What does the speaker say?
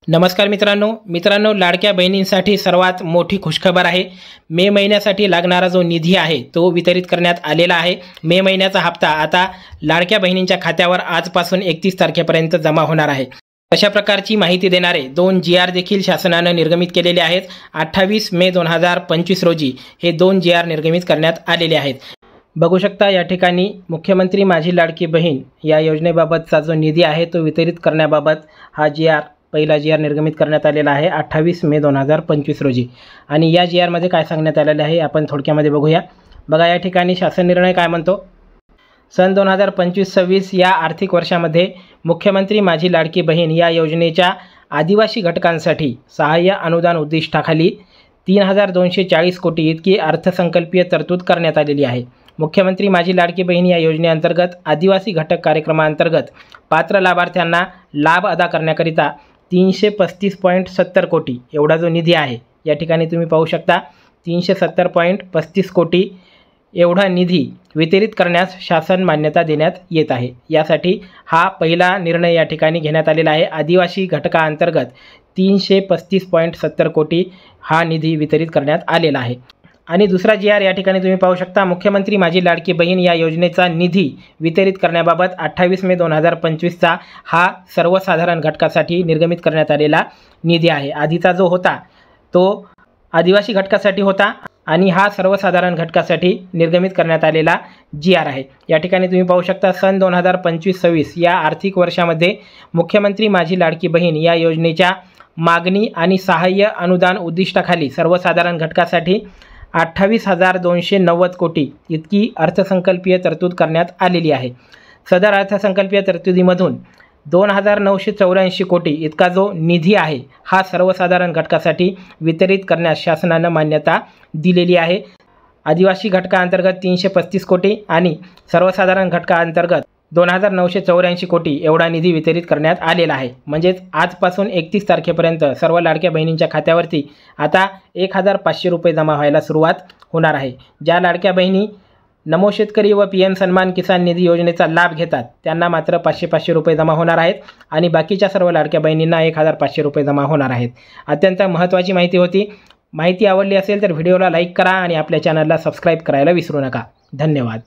नमस्कार मित्रांनो लाडक्या बहिणींसाठी सर्वात मोठी खुशखबर आहे। मे महिन्यासाठी लागणारा जो निधी आहे तो वितरित करण्यात आलेला आहे। मे महिन्याचा हप्ता आता लाडक्या बहिणींच्या खात्यावर आजपासून 31 तारखेपर्यंत जमा होणार आहे। अशा प्रकारची माहिती देणारे 2 GR देखील शासनाने निर्गमित केलेले आहेत। 28 मे 2025 रोजी हे 2 GR निर्गमित करण्यात आलेले आहेत। बघू शकता या ठिकाणी मुख्यमंत्री माझी लाडकी बहीण या योजनेबाबतचा जो निधी आहे तो वितरित करण्याबाबत हा पहिला GR निर्गमित करण्यात आलेला आहे 28 मे 2025 रोजी। आणि या GR मध्ये काय सांगण्यात आलेले आहे आपण थोडक्यामध्ये बघूया। बघा या ठिकाणी शासन निर्णय काय म्हणतो। सन 2025-26 या आर्थिक वर्षामध्ये मुख्यमंत्री माझी लाडकी बहीण या योजनेच्या आदिवासी घटकांसाठी सहाय्य अनुदान उद्दिष्टाखाली 3240 कोटी इतकी अर्थसंकल्पीय तरतूद करण्यात आलेली आहे। मुख्यमंत्री माझी लाडकी बहीण या योजनेअंतर्गत आदिवासी घटक कार्यक्रमांतर्गत पात्र लाभार्थ्यांना लाभ अदा करण्याकरिता 335.70 कोटी एवढा जो निधी आहे या ठिकाणी तुम्ही पाहू शकता 370.35 कोटी एवढा निधी वितरित करण्यास शासन मान्यता देण्यात येत आहे। यासाठी हा पहिला निर्णय या ठिकाणी घेण्यात आलेला आहे। आदिवासी घटकांतर्गत 335.70 कोटी हा निधी वितरित करण्यात आलेला आहे। आणि दुसरा GR या ठिकाणी तुम्ही पाहू शकता मुख्यमंत्री माझी लाडकी बहीण या योजनेचा निधी वितरित करण्याबाबत 28 मे 2025चा हा सर्वसाधारण घटकासाठी निर्गमित करण्यात आलेला निधी आहे। आधीचा जो होता तो आदिवासी घटकासाठी होता आणि हा सर्वसाधारण घटकासाठी निर्गमित करण्यात आलेला GR आहे। या ठिकाणी तुम्ही पाहू शकता सन 2025-26 या आर्थिक वर्षामध्ये मुख्यमंत्री माझी लाडकी बहीण या योजनेच्या मागणी आणि सहाय्य अनुदान उद्दिष्टाखाली सर्वसाधारण घटकासाठी 28,290 कोटी इतकी अर्थसंकल्पीय तरतूद करण्यात आलेली आहे। सदर अर्थसंकल्पीय तरतुदीमधून 2,984 कोटी इतका जो निधी आहे हा सर्वसाधारण घटकासाठी वितरित करण्यास शासनाने मान्यता दिलेली आहे। आदिवासी घटकांतर्गत 335 कोटी आणि सर्वसाधारण घटकांतर्गत 2,984 कोटी एवढा निधी वितरित करण्यात आलेला आहे। म्हणजेच आजपासून 31 तारखेपर्यंत सर्व लाडक्या बहिणींच्या खात्यावरती आता 1,500 रुपये जमा व्हायला सुरुवात होणार आहे। ज्या लाडक्या बहिणी नमो शेतकरी व PM सन्मान किसान निधी योजनेचा लाभ घेतात त्यांना मात्र 500 रुपये जमा होणार आहेत आणि बाकीच्या सर्व लाडक्या बहिणींना 1,500 रुपये जमा होणार आहेत। अत्यंत महत्त्वाची माहिती होती। माहिती आवडली असेल तर व्हिडिओला लाईक करा आणि आपल्या चॅनलला सबस्क्राईब करायला विसरू नका। धन्यवाद।